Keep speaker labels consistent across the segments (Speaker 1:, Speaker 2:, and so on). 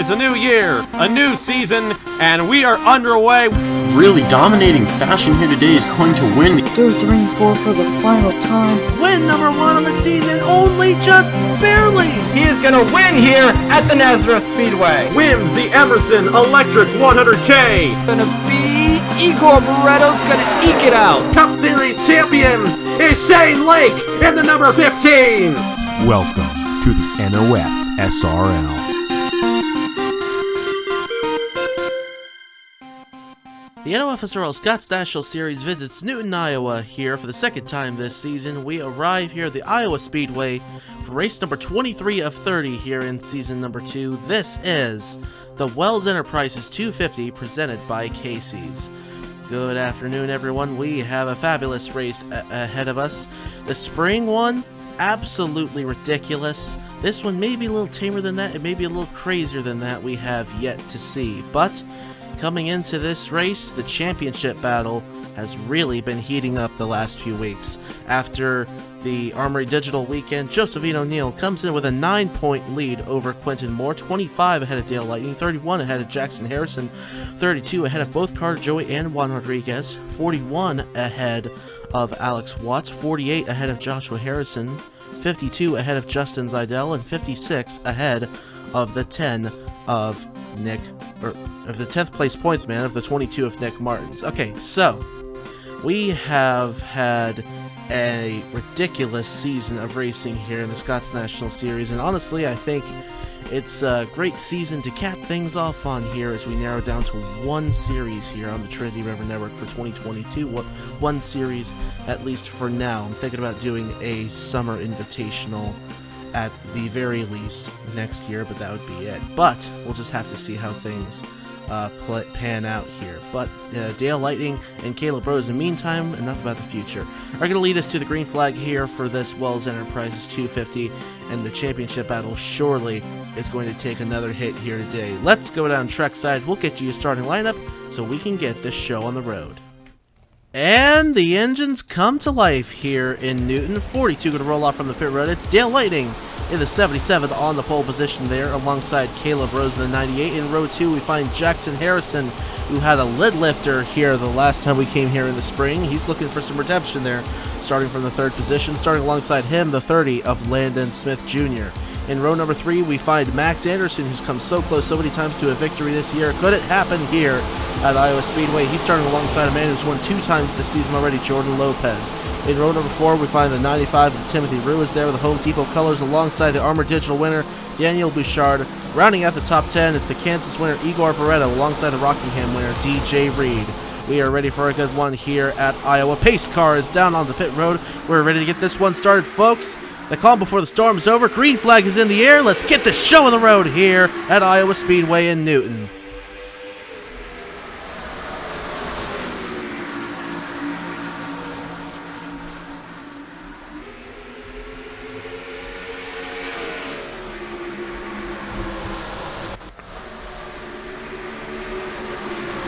Speaker 1: It's a new year, a new season, and we are underway.
Speaker 2: Really dominating fashion here today is going to win.
Speaker 3: 2, 3, and 4 for the final time.
Speaker 4: Win number 1 on the season, only just barely.
Speaker 5: He is going to win here at the Iowa Speedway.
Speaker 1: Wins the Emerson Electric 100K.
Speaker 6: Gonna be Igor Barretto's gonna eke it out.
Speaker 1: Cup Series champion is Shane Lake in the number 15.
Speaker 7: Welcome to the NOFSRL.
Speaker 4: The NOFSRL Scots National Series visits Newton, Iowa here for the second time this season. We arrive here at the Iowa Speedway for race number 23 of 30 here in season number 2. This is the Wells Enterprises 250 presented by Casey's. Good afternoon, everyone. We have a fabulous race ahead of us. The spring one, absolutely ridiculous. This one may be a little tamer than that. It may be a little crazier than that. We have yet to see. But coming into this race, the championship battle has really been heating up the last few weeks. After the Armory Digital weekend, Josephine O'Neill comes in with a 9-point lead over Quentin Moore, 25 ahead of Dale Lightning, 31 ahead of Jackson Harrison, 32 ahead of both Carter Joey and Juan Rodriguez, 41 ahead of Alex Watts, 48 ahead of Joshua Harrison, 52 ahead of Justin Zidell, and 56 ahead of the 10 of the 10th place pointsman of the 22 of Nick Martins. Okay, so we have had a ridiculous season of racing here in the Scots National Series, and honestly, I think it's a great season to cap things off on here as we narrow down to one series here on the Trinity River Network for 2022. One series, at least for now. I'm thinking about doing a summer invitational at the very least next year, but that would be it. But we'll just have to see how things pan out here. But Dale Lightning and Caleb Rose, in the meantime, enough about the future, are going to lead us to the green flag here for this Wells Enterprises 250, and the championship battle surely is going to take another hit here today. Let's go down trackside. We'll get you a starting lineup so we can get this show on the road. And the engines come to life here in Newton. 42 going to roll off from the pit road. It's Dale Lightning in the 77th on the pole position there, alongside Caleb Rose in the 98. In row 2, we find Jackson Harrison, who had a lid lifter here the last time we came here in the spring. He's looking for some redemption there, starting from the 3rd position. Starting alongside him, the 30 of Landon Smith Jr. In row number 3, we find Max Anderson, who's come so close so many times to a victory this year. Could it happen here at Iowa Speedway? He's starting alongside a man who's won 2 times this season already, Jordan Lopez. In row number 4, we find the 95 of Timothy Ruiz there with the Home Depot colors alongside the Armour Digital winner, Daniel Bouchard. Rounding out the top 10 is the Kansas winner, Igor Barretto, alongside the Rockingham winner, DJ Reed. We are ready for a good one here at Iowa. Pace car is down on the pit road. We're ready to get this one started, folks. The calm before the storm is over. Green flag is in the air. Let's get this show on the road here at Iowa Speedway in Newton.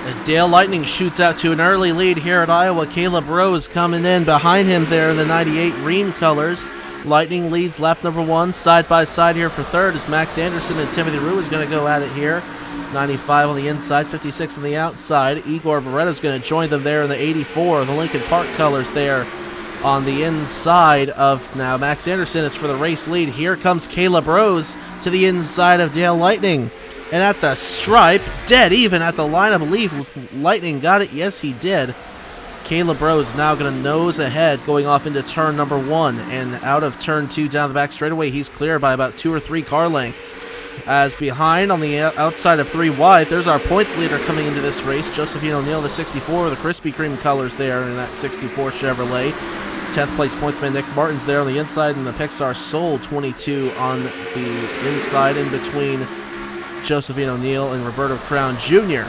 Speaker 4: As Dale Lightning shoots out to an early lead here at Iowa, Caleb Rose coming in behind him there in the 98 green colors. Lightning leads lap number 1, side by side here for 3rd as Max Anderson and Timothy Ruiz going to go at it here. 95 on the inside, 56 on the outside. Igor Barretto is going to join them there in the 84, the Lincoln Park colors there on the inside of now Max Anderson is for the race lead. Here comes Caleb Rose to the inside of Dale Lightning. And at the stripe, dead even at the line, I believe Lightning got it. Yes, he did. Caleb Rose now going to nose ahead going off into turn number 1, and out of turn 2 down the back straightaway, he's clear by about 2 or 3 car lengths. As behind on the outside of 3 wide, there's our points leader coming into this race, Josephine O'Neill, the 64, the Krispy Kreme colors there in that 64 Chevrolet. 10th place pointsman Nick Martins there on the inside, and the Pixar Soul 22 on the inside in between Josephine O'Neill and Roberto Crown Jr.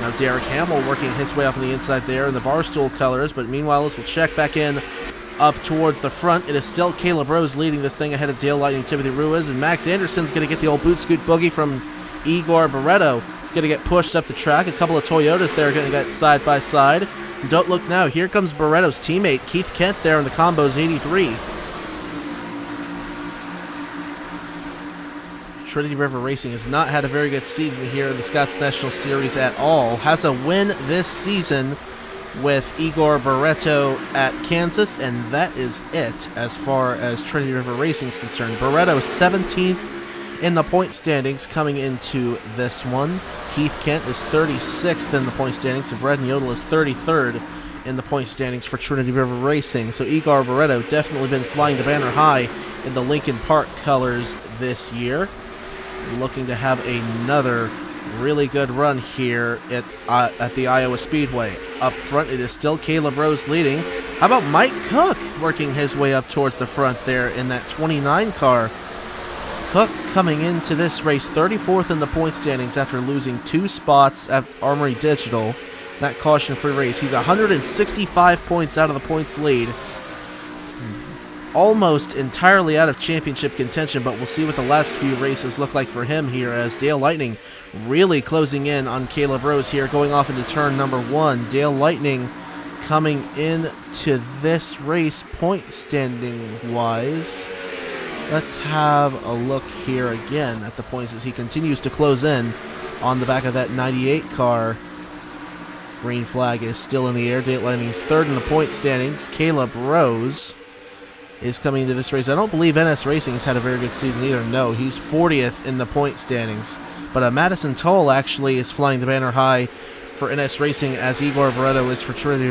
Speaker 4: Now Derek Hamill working his way up on the inside there in the Barstool colors, but meanwhile as we'll check back in up towards the front, it is still Caleb Rose leading this thing ahead of Dale Lightning, Timothy Ruiz, and Max Anderson's going to get the old boot scoot boogie from Igor Barretto. He's going to get pushed up the track. A couple of Toyotas there are going to get side by side. And don't look now, here comes Barretto's teammate Keith Kent there in the Combos 83. Trinity River Racing has not had a very good season here in the Scots National Series at all. Has a win this season with Igor Barreto at Kansas, and that is it as far as Trinity River Racing is concerned. Barreto 17th in the point standings coming into this one. Keith Kent is 36th in the point standings, and Brad Yodel is 33rd in the point standings for Trinity River Racing. So Igor Barreto definitely been flying the banner high in the Lincoln Park colors this year. Looking to have another really good run here at the Iowa Speedway. Up front, it is still Caleb Rose leading. How about Mike Cook working his way up towards the front there in that 29 car? Cook coming into this race 34th in the point standings after losing 2 spots at Armory Digital. That caution-free race. He's 165 points out of the points lead. Almost entirely out of championship contention, but we'll see what the last few races look like for him here as Dale Lightning really closing in on Caleb Rose here, going off into turn number 1. Dale Lightning coming into this race point standing-wise. Let's have a look here again at the points as he continues to close in on the back of that 98 car. Green flag is still in the air. Dale Lightning is 3rd in the point standings. Caleb Rose is coming into this race. I don't believe NS Racing has had a very good season either. No, he's 40th in the point standings. But Madison Toll actually is flying the banner high for NS Racing, as Igor Barreto is for Trinity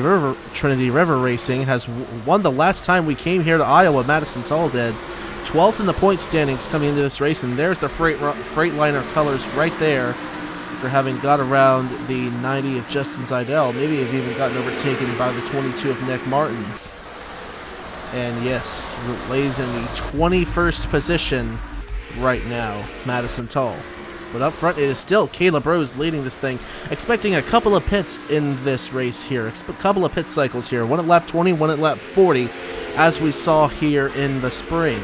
Speaker 4: River Racing. Has won the last time we came here to Iowa. Madison Toll did. 12th in the point standings coming into this race, and there's the Freightliner colors right there for having got around the 90 of Justin Zeidel. Maybe have even gotten overtaken by the 22 of Nick Martins. And yes, lays in the 21st position right now, Madison Toll. But up front, it is still Caleb Rose leading this thing. Expecting a couple of pits in this race here. A couple of pit cycles here. One at lap 20, one at lap 40, as we saw here in the spring.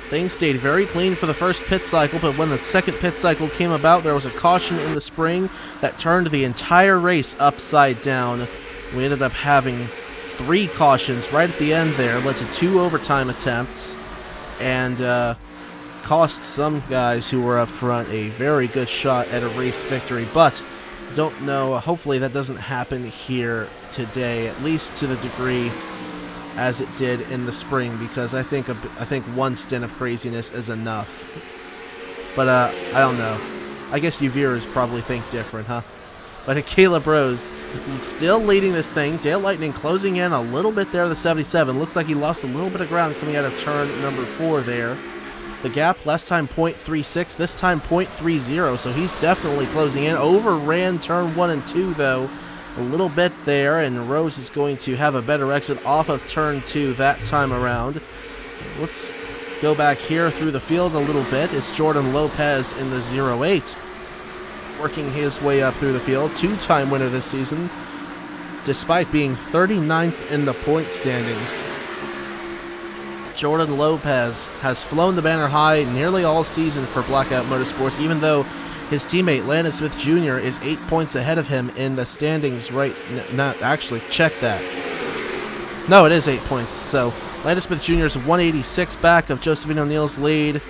Speaker 4: Things stayed very clean for the first pit cycle, but when the second pit cycle came about, there was a caution in the spring that turned the entire race upside down. We ended up having 3 cautions right at the end there, led to 2 overtime attempts, and cost some guys who were up front a very good shot at a race victory. But don't know, hopefully that doesn't happen here today, at least to the degree as it did in the spring, because I think one stint of craziness is enough. But I don't know. I guess you viewers probably think different, huh? But Caleb Rose still leading this thing. Dale Lightning closing in a little bit there, the 77. Looks like he lost a little bit of ground coming out of turn number 4 there. The gap last time 0.36, this time 0.30, so he's definitely closing in. Overran turn 1 and 2 though a little bit there, and Rose is going to have a better exit off of turn 2 that time around. Let's go back here through the field a little bit. It's Jordan Lopez in the 08. Working his way up through the field. 2-time winner this season, despite being 39th in the point standings. Jordan Lopez has flown the banner high nearly all season for Blackout Motorsports, even though his teammate Landon Smith Jr. is 8 points ahead of him in the standings right not actually, check that. No, it is 8 points. So Landon Smith Jr. is 186 back of Josephine O'Neill's lead,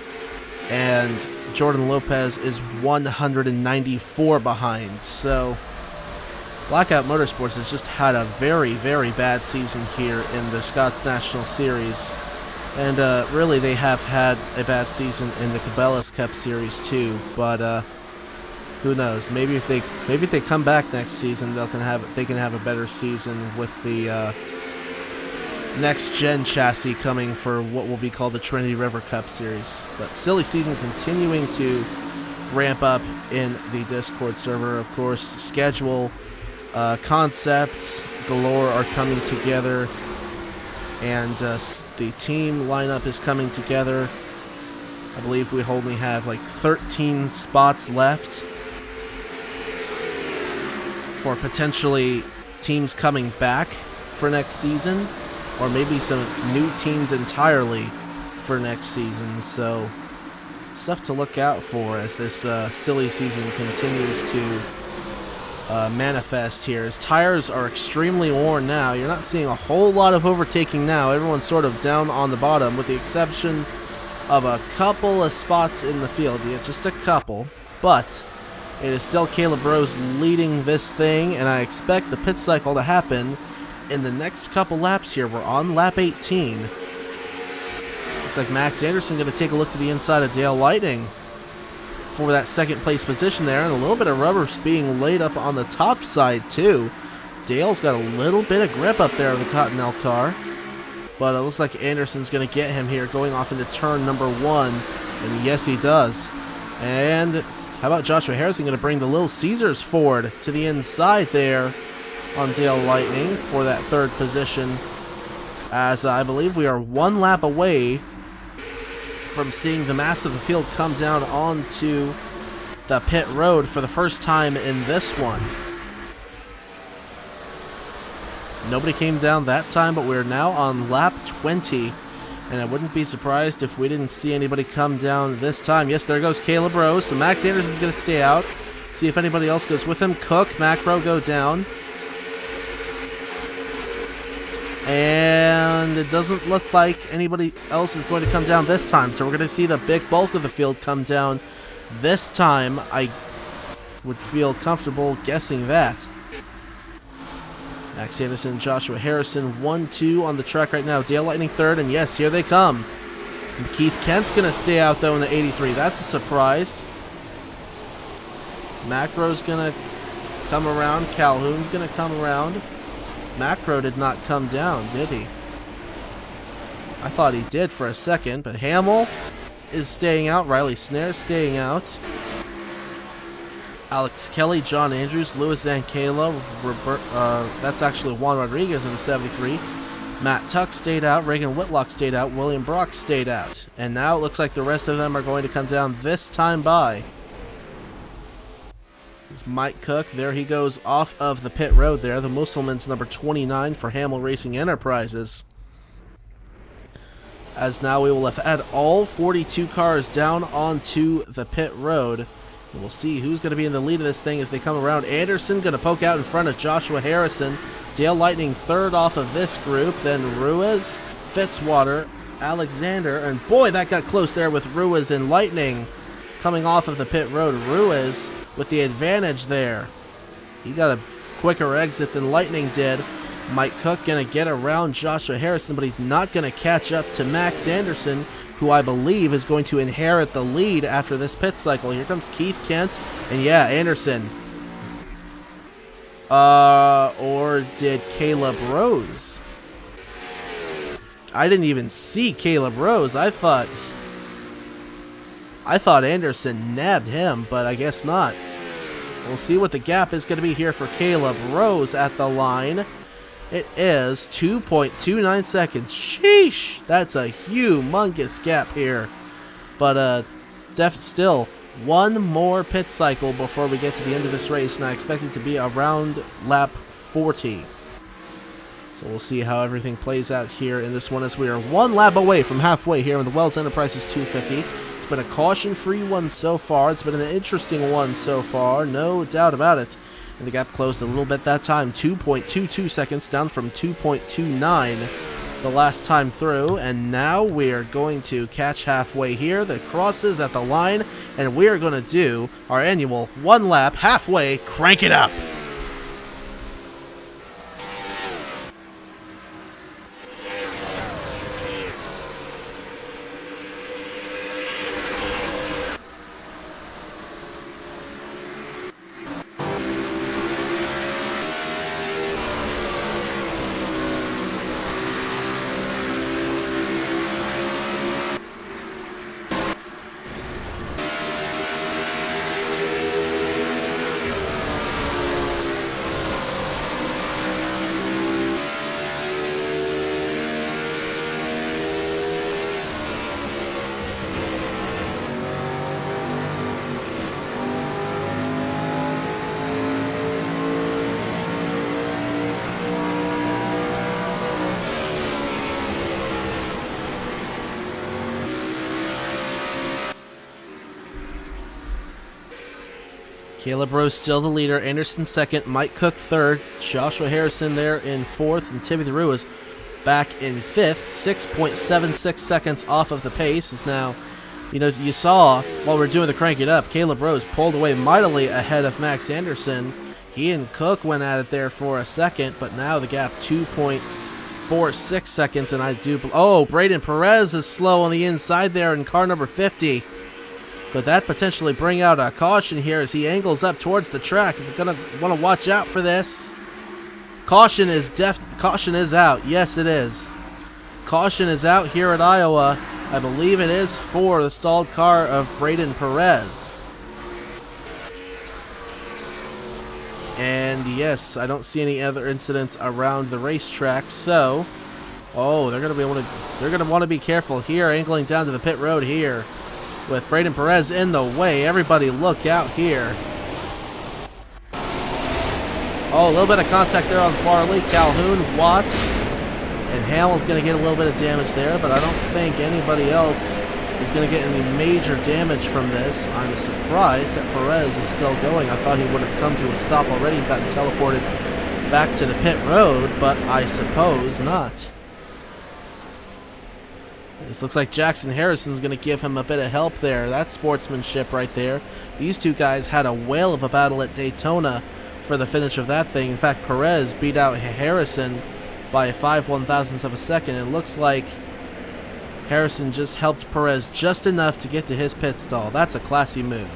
Speaker 4: and Jordan Lopez is 194 behind. So Blackout Motorsports has just had a very, very bad season here in the Scots National Series. And really, they have had a bad season in the Cabela's Cup Series too. But who knows? Maybe if they come back next season, they can have a better season with the next gen chassis coming for what will be called the Trinity River Cup Series. But silly season continuing to ramp up in the Discord server. Of course, schedule concepts galore are coming together, and the team lineup is coming together. I believe we only have like 13 spots left for potentially teams coming back for next season, or maybe some new teams entirely for next season. So stuff to look out for as this silly season continues to manifest here. As tires are extremely worn now. You're not seeing a whole lot of overtaking now. Everyone's sort of down on the bottom, with the exception of a couple of spots in the field. Yeah, just a couple. But it is still Caleb Rose leading this thing, and I expect the pit cycle to happen in the next couple laps here. We're on lap 18. Looks like Max Anderson going to take a look to the inside of Dale Lightning for that second place position there, and a little bit of rubber's being laid up on the top side too. Dale's got a little bit of grip up there of the Cottonelle car, but it looks like Anderson's going to get him here going off into turn number 1, and yes he does. And how about Joshua Harrison going to bring the Little Caesars forward to the inside there on Dale Lightning for that third position, as I believe we are one lap away from seeing the mass of the field come down onto the pit road for the first time in this one. Nobody came down that time, but we're now on lap 20, and I wouldn't be surprised if we didn't see anybody come down this time. Yes, there goes Caleb Rose, so Max Anderson's going to stay out. See if anybody else goes with him. Cook, Macro go down. And it doesn't look like anybody else is going to come down this time, so we're going to see the big bulk of the field come down this time. I would feel comfortable guessing that. Max Anderson, Joshua Harrison, 1-2 on the track right now. Dale Lightning third, and yes, here they come. And Keith Kent's going to stay out, though, in the 83. That's a surprise. Macro's going to come around. Calhoun's going to come around. Macro did not come down, did he? I thought he did for a second, but Hamill is staying out. Riley Snare staying out. Alex Kelly, John Andrews, Louis Zancala, that's actually Juan Rodriguez in the 73. Matt Tuck stayed out. Reagan Whitlock stayed out. William Brock stayed out. And now it looks like the rest of them are going to come down this time by. It's Mike Cook. There he goes off of the pit road there. The Musselman's number 29 for Hamill Racing Enterprises. As now we will have had all 42 cars down onto the pit road. And we'll see who's going to be in the lead of this thing as they come around. Anderson going to poke out in front of Joshua Harrison. Dale Lightning third off of this group. Then Ruiz, Fitzwater, Alexander. And boy, that got close there with Ruiz and Lightning coming off of the pit road. Ruiz with the advantage there. He got a quicker exit than Lightning did. Mike Cook going to get around Joshua Harrison, but he's not going to catch up to Max Anderson, who I believe is going to inherit the lead after this pit cycle. Here comes Keith Kent, and yeah, Anderson. Or did Caleb Rose? I didn't even see Caleb Rose. I thought Anderson nabbed him, but I guess not. We'll see what the gap is going to be here for Caleb Rose at the line. It is 2.29 seconds. Sheesh! That's a humongous gap here. But still, one more pit cycle before we get to the end of this race, and I expect it to be around lap 40. So we'll see how everything plays out here in this one as we are one lap away from halfway here in the Wells Enterprises 250. It's been a caution-free one so far. It's been an interesting one so far, no doubt about it. And the gap closed a little bit that time, 2.22 seconds, down from 2.29 the last time through. And now we are going to catch halfway here. The crosses at the line, and we are going to do our annual one lap halfway crank it up. Caleb Rose still the leader, Anderson second, Mike Cook third, Joshua Harrison there in fourth, and Timothy Ruiz back in 5th, 6.76 seconds off of the pace. Is now, you saw while we were doing the crank it up, Caleb Rose pulled away mightily ahead of Max Anderson. He and Cook went at it there for a second, but now the gap 2.46 seconds, and Braden Perez is slow on the inside there in car number 50. Could that potentially bring out a caution here as he angles up towards the track? If you're going to want to watch out for this. Caution is out. Yes, it is. Caution is out here at Iowa. I believe it is for the stalled car of Braden Perez. And yes, I don't see any other incidents around the racetrack, so they're going to want to be careful here, angling down to the pit road here with Braden Perez in the way. Everybody look out here. A little bit of contact there on Farley, Calhoun, Watts, and Hamill's going to get a little bit of damage there, but I don't think anybody else is going to get any major damage from this. I'm surprised that Perez is still going. I thought he would have come to a stop already and gotten teleported back to the pit road, but I suppose not. This looks like Jackson Harrison's going to give him a bit of help there. That's sportsmanship right there. These two guys had a whale of a battle at Daytona for the finish of that thing. In fact, Perez beat out Harrison by 5/1000ths of a second. It looks like Harrison just helped Perez just enough to get to his pit stall. That's a classy move.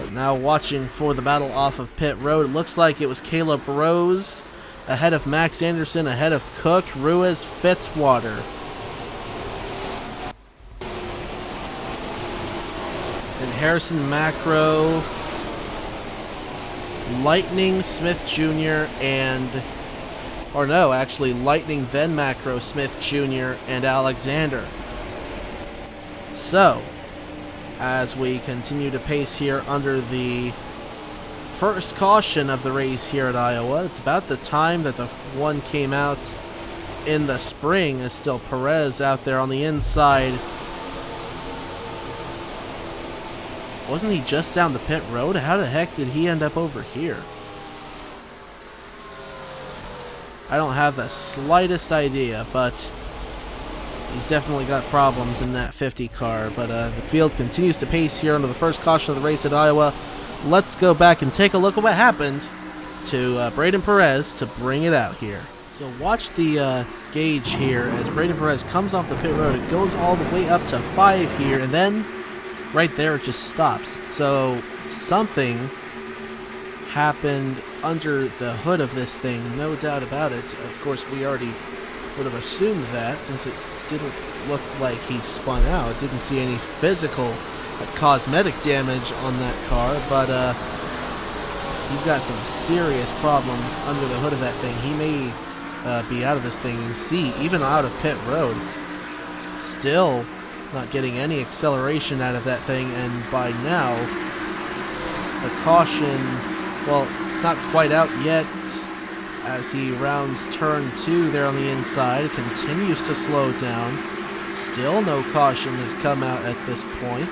Speaker 4: But now watching for the battle off of pit road, it looks like it was Caleb Rose ahead of Max Anderson, ahead of Cook, Ruiz, Fitzwater. And Harrison, Macro, Lightning, Smith Jr., Lightning, then Macro, Smith Jr., and Alexander. So, as we continue to pace here under the first caution of the race here at Iowa, it's about the time that the one came out in the spring. Is still Perez out there on the inside. Wasn't he just down the pit road? How the heck did he end up over here? I don't have the slightest idea, but he's definitely got problems in that 50 car. But the field continues to pace here under the first caution of the race at Iowa. Let's go back and take a look at what happened to Braden Perez to bring it out here. So watch the gauge here as Braden Perez comes off the pit road. It goes all the way up to 5 here, and then right there it just stops. So something happened under the hood of this thing, no doubt about it. Of course, we already would have assumed that since it didn't look like he spun out. Didn't see any physical cosmetic damage on that car, but he's got some serious problems under the hood of that thing. He may be out of this thing. You can see, even out of pit road, still not getting any acceleration out of that thing, and by now the caution, well, it's not quite out yet as he rounds turn 2 there on the inside. It continues to slow down. Still no caution has come out at this point.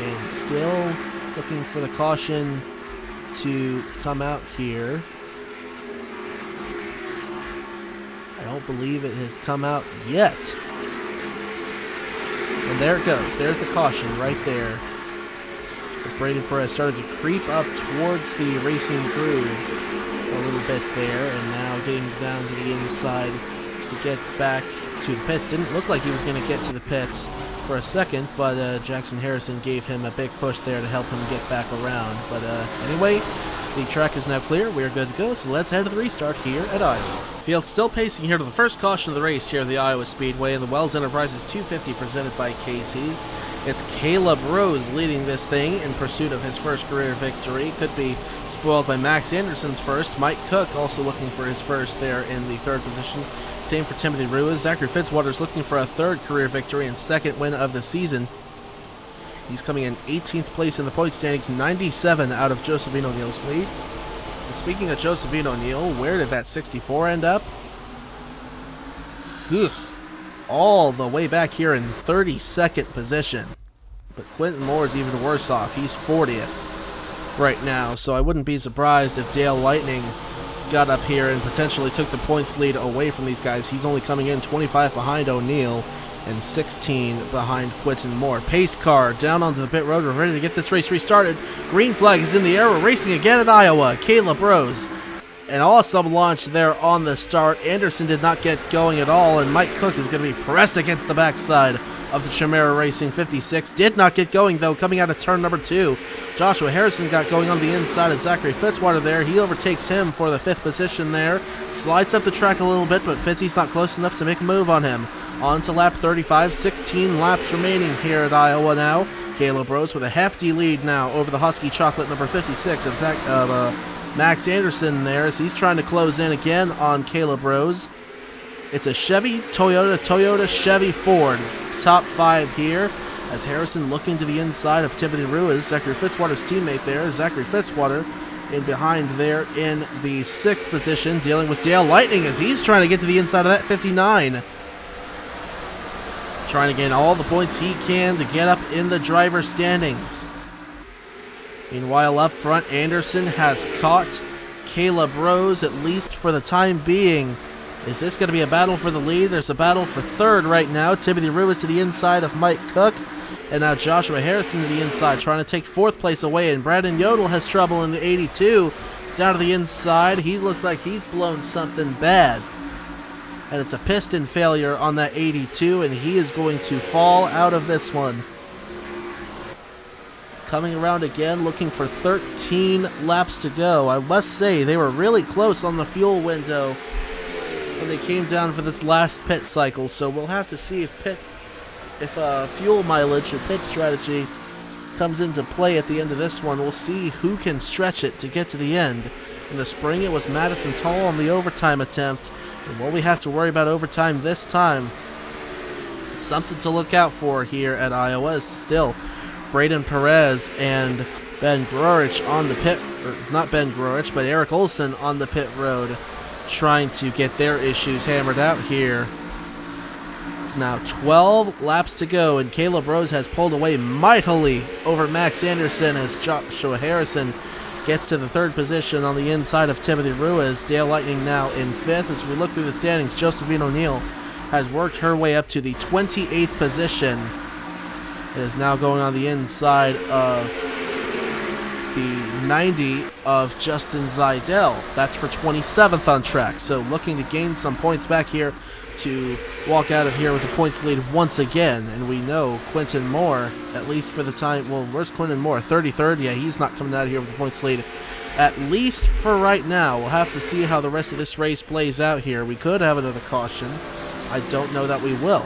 Speaker 4: And still looking for the caution to come out here. I don't believe it has come out yet. And there it goes. There's the caution right there. As Braden Perez started to creep up towards the racing groove a little bit there, and now getting down to the inside to get back to the pits. Didn't look like he was going to get to the pits for a second, but Jackson Harrison gave him a big push there to help him get back around. But anyway, the track is now clear. We are good to go, so let's head to the restart here at Iowa. Field still pacing here to the first caution of the race here at the Iowa Speedway, and the Wells Enterprises 250 presented by Casey's. It's Caleb Rose leading this thing in pursuit of his first career victory. Could be spoiled by Max Anderson's first. Mike Cook also looking for his first there in the third position. Same for Timothy Ruiz. Zachary Fitzwater's looking for a third career victory and second win of the season. He's coming in 18th place in the point standings, 97 out of Josephine O'Neill's lead. And speaking of Josephine O'Neill, where did that 64 end up? Whew. All the way back here in 32nd position. But Quentin Moore's even worse off. He's 40th. right now, so I wouldn't be surprised if Dale Lightning got up here and potentially took the points lead away from these guys. He's only coming in 25 behind O'Neal and 16 behind Quentin Moore. Pace car down onto the pit road. We're ready to get this race restarted. Green flag is in the air. We're racing again at Iowa. Caleb Rose. An awesome launch there on the start. Anderson did not get going at all, and Mike Cook is going to be pressed against the backside of the Chimera Racing 56. Did not get going, though, coming out of turn number 2. Joshua Harrison got going on the inside of Zachary Fitzwater there. He overtakes him for the 5th position there. Slides up the track a little bit, but Fitzy's not close enough to make a move on him. On to lap 35, 16 laps remaining here at Iowa now. Caleb Rose with a hefty lead now over the Husky Chocolate number 56 of Max Anderson there as he's trying to close in again on Caleb Rose. It's a Chevy, Toyota, Chevy, Ford. Top 5 here as Harrison looking to the inside of Timothy Ruiz, Zachary Fitzwater's teammate there. Zachary Fitzwater in behind there in the 6th position, dealing with Dale Lightning as he's trying to get to the inside of that 59. Trying to gain all the points he can to get up in the driver's standings. Meanwhile, up front, Anderson has caught Caleb Rose, at least for the time being. Is this going to be a battle for the lead? There's a battle for 3rd right now. Timothy Ruiz to the inside of Mike Cook. And now Joshua Harrison to the inside, trying to take 4th place away. And Brandon Yodel has trouble in the 82. Down to the inside. He looks like he's blown something bad. And it's a piston failure on that 82, and he is going to fall out of this one. Coming around again, looking for 13 laps to go. I must say, they were really close on the fuel window when they came down for this last pit cycle, so we'll have to see if fuel mileage or pit strategy comes into play at the end of this one. We'll see who can stretch it to get to the end. In the spring, it was Madison Toll on the overtime attempt. And what we have to worry about overtime this time, something to look out for here at Iowa, is still Braden Perez and Ben Grorich on the pit, or not Ben Grorich, but Eric Olson on the pit road, trying to get their issues hammered out here. It's now 12 laps to go, and Caleb Rose has pulled away mightily over Max Anderson as Joshua Harrison gets to the 3rd position on the inside of Timothy Ruiz. Dale Lightning now in 5th. As we look through the standings, Josephine O'Neal has worked her way up to the 28th position. It is now going on the inside of the 90 of Justin Zidell. That's for 27th on track. So looking to gain some points back here to walk out of here with a points lead once again. And we know Quentin Moore, at least for the time, well, where's Quentin Moore? 33rd? Yeah, he's not coming out of here with a points lead, at least for right now. We'll have to see how the rest of this race plays out here. We could have another caution. I don't know that we will.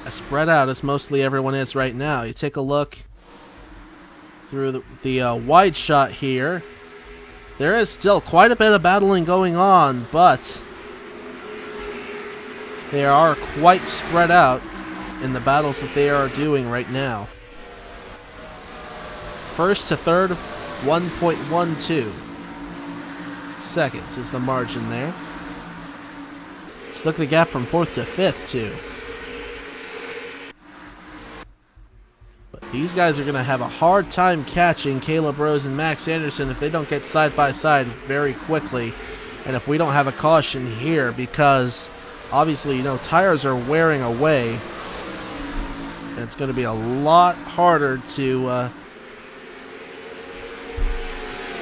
Speaker 4: As spread out as mostly everyone is right now. You take a look through the wide shot here. There is still quite a bit of battling going on, but they are quite spread out in the battles that they are doing right now. 1st to 3rd, 1.12 seconds is the margin there. Just look at the gap from 4th to 5th, too. But these guys are going to have a hard time catching Caleb Rose and Max Anderson if they don't get side by side very quickly. And if we don't have a caution here, because obviously, you know, tires are wearing away. And it's going to be a lot harder to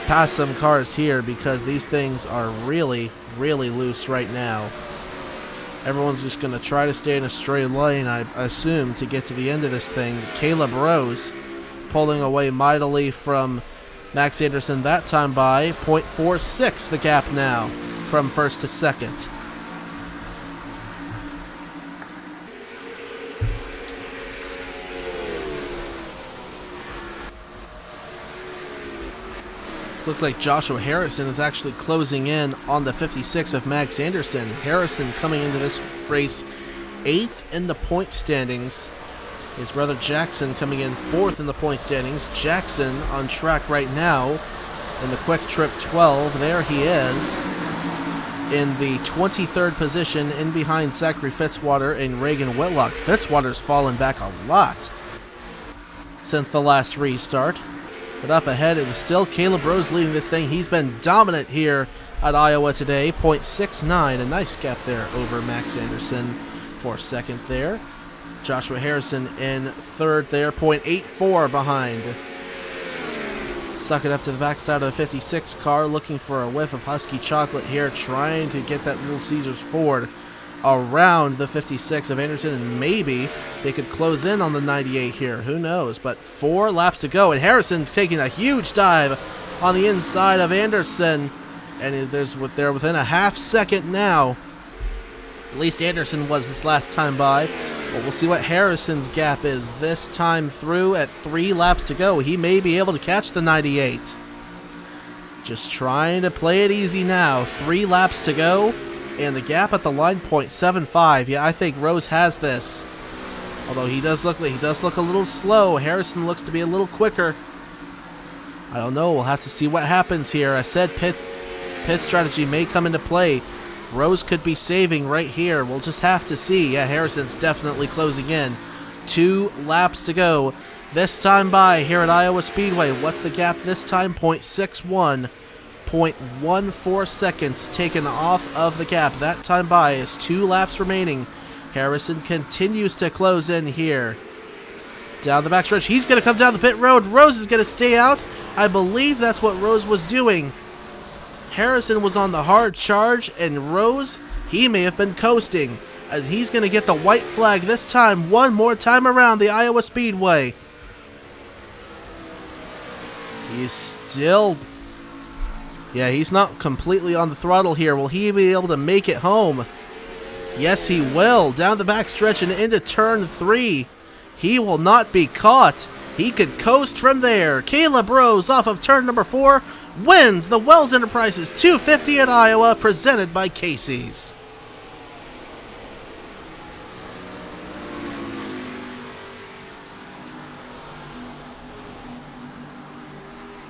Speaker 4: pass some cars here because these things are really, really loose right now. Everyone's just going to try to stay in a straight lane, I assume, to get to the end of this thing. Caleb Rose pulling away mightily from Max Anderson that time by 0.46 the gap now from 1st to 2nd. Looks like Joshua Harrison is actually closing in on the 56 of Max Anderson. Harrison coming into this race 8th in the point standings. His brother Jackson coming in 4th in the point standings. Jackson on track right now in the Quick Trip 12. There he is in the 23rd position in behind Zachary Fitzwater and Reagan Whitlock. Fitzwater's fallen back a lot since the last restart. But up ahead, it was still Caleb Rose leading this thing. He's been dominant here at Iowa today. 0.69, a nice gap there over Max Anderson for second there. Joshua Harrison in third there, 0.84 behind. Suck it up to the backside of the 56 car, looking for a whiff of Husky chocolate here, trying to get that Little Caesars Ford around the 56 of Anderson, and maybe they could close in on the 98 here. Who knows? But 4 laps to go, and Harrison's taking a huge dive on the inside of Anderson, and they're within a half second now. At least Anderson was this last time by. But we'll see what Harrison's gap is this time through at 3 laps to go. He may be able to catch the 98. Just trying to play it easy now. 3 laps to go. And the gap at the line, 0.75. Yeah, I think Rose has this. Although he does look a little slow. Harrison looks to be a little quicker. I don't know. We'll have to see what happens here. I said pit strategy may come into play. Rose could be saving right here. We'll just have to see. Yeah, Harrison's definitely closing in. 2 laps to go. This time by here at Iowa Speedway. What's the gap this time? 0.61. 0.14 seconds taken off of the gap. That time by is 2 laps remaining. Harrison continues to close in here. Down the backstretch. He's going to come down the pit road. Rose is going to stay out. I believe that's what Rose was doing. Harrison was on the hard charge, and Rose, he may have been coasting. And he's going to get the white flag this time, one more time around the Iowa Speedway. He's still... Yeah, he's not completely on the throttle here. Will he be able to make it home? Yes, he will. Down the backstretch and into turn 3. He will not be caught. He could coast from there. Caleb Rose off of turn number 4 wins the Wells Enterprises 250 at Iowa, presented by Casey's.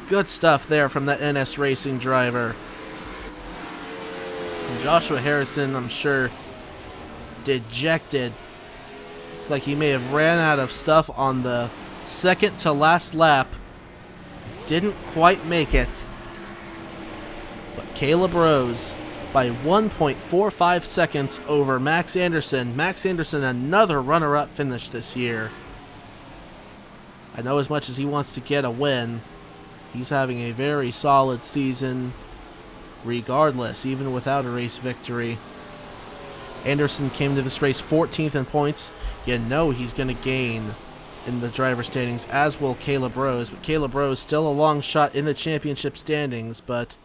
Speaker 4: Good stuff there from that NS Racing driver. And Joshua Harrison, I'm sure, dejected. Looks like he may have ran out of stuff on the second to last lap. Didn't quite make it. But Caleb Rose by 1.45 seconds over Max Anderson. Max Anderson, another runner-up finish this year. I know as much as he wants to get a win, he's having a very solid season regardless, even without a race victory. Anderson came to this race 14th in points. You know he's going to gain in the driver's standings, as will Caleb Rose. But Caleb Rose still a long shot in the championship standings, but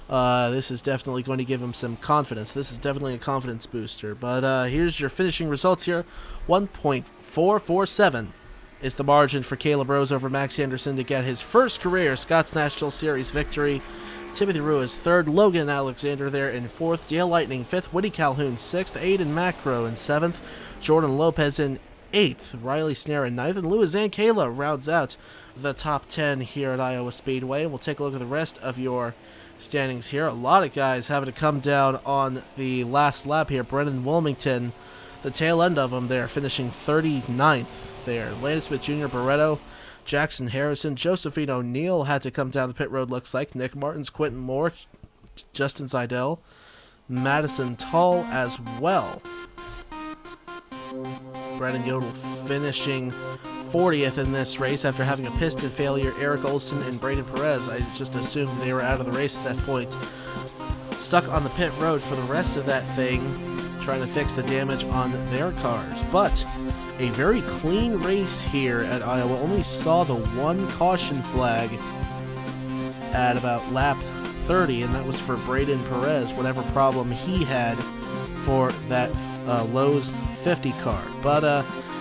Speaker 4: this is definitely going to give him some confidence. This is definitely a confidence booster. But here's your finishing results here. 1.447 is the margin for Caleb Rose over Max Anderson to get his first career Scotts National Series victory. Timothy Ruiz 3rd, Logan Alexander there in 4th, Dale Lightning 5th, Woody Calhoun 6th, Aiden Macro in 7th, Jordan Lopez in 8th, Riley Snare in 9th, and Louis Zankala rounds out the top 10 here at Iowa Speedway. We'll take a look at the rest of your standings here. A lot of guys having to come down on the last lap here. Brendan Wilmington, the tail end of him there, finishing 39th there. Landon Smith Jr., Barretto, Jackson Harrison, Josephine O'Neill had to come down the pit road, looks like. Nick Martins, Quentin Moore, Justin Seidel, Madison Tull as well. Brandon Yodel finishing 40th in this race after having a piston failure. Eric Olson and Braden Perez, I just assumed they were out of the race at that point. Stuck on the pit road for the rest of that thing, trying to fix the damage on their cars. But a very clean race here at Iowa. Only saw the one caution flag at about lap 30, and that was for Braden Perez, whatever problem he had for that Lowe's 50 car. But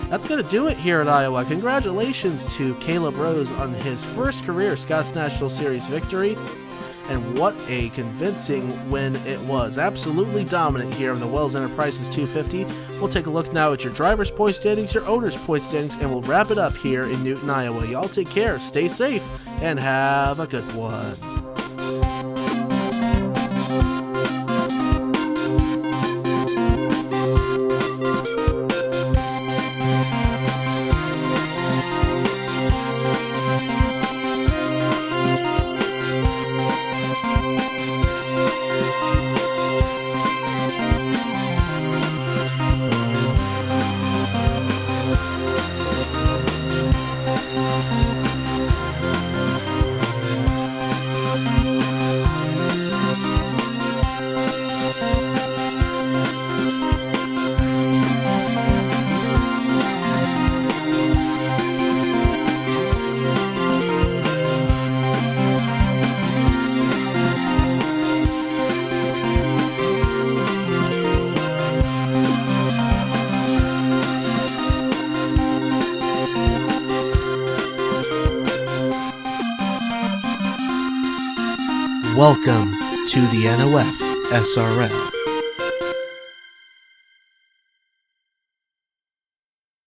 Speaker 4: that's going to do it here at Iowa. Congratulations to Caleb Rose on his first career Scotts National Series victory. And what a convincing win it was. Absolutely dominant here in the Wells Enterprises 250. We'll take a look now at your driver's point standings, your owner's point standings, and we'll wrap it up here in Newton, Iowa. Y'all take care, stay safe, and have a good one. Welcome to the NOFSRL.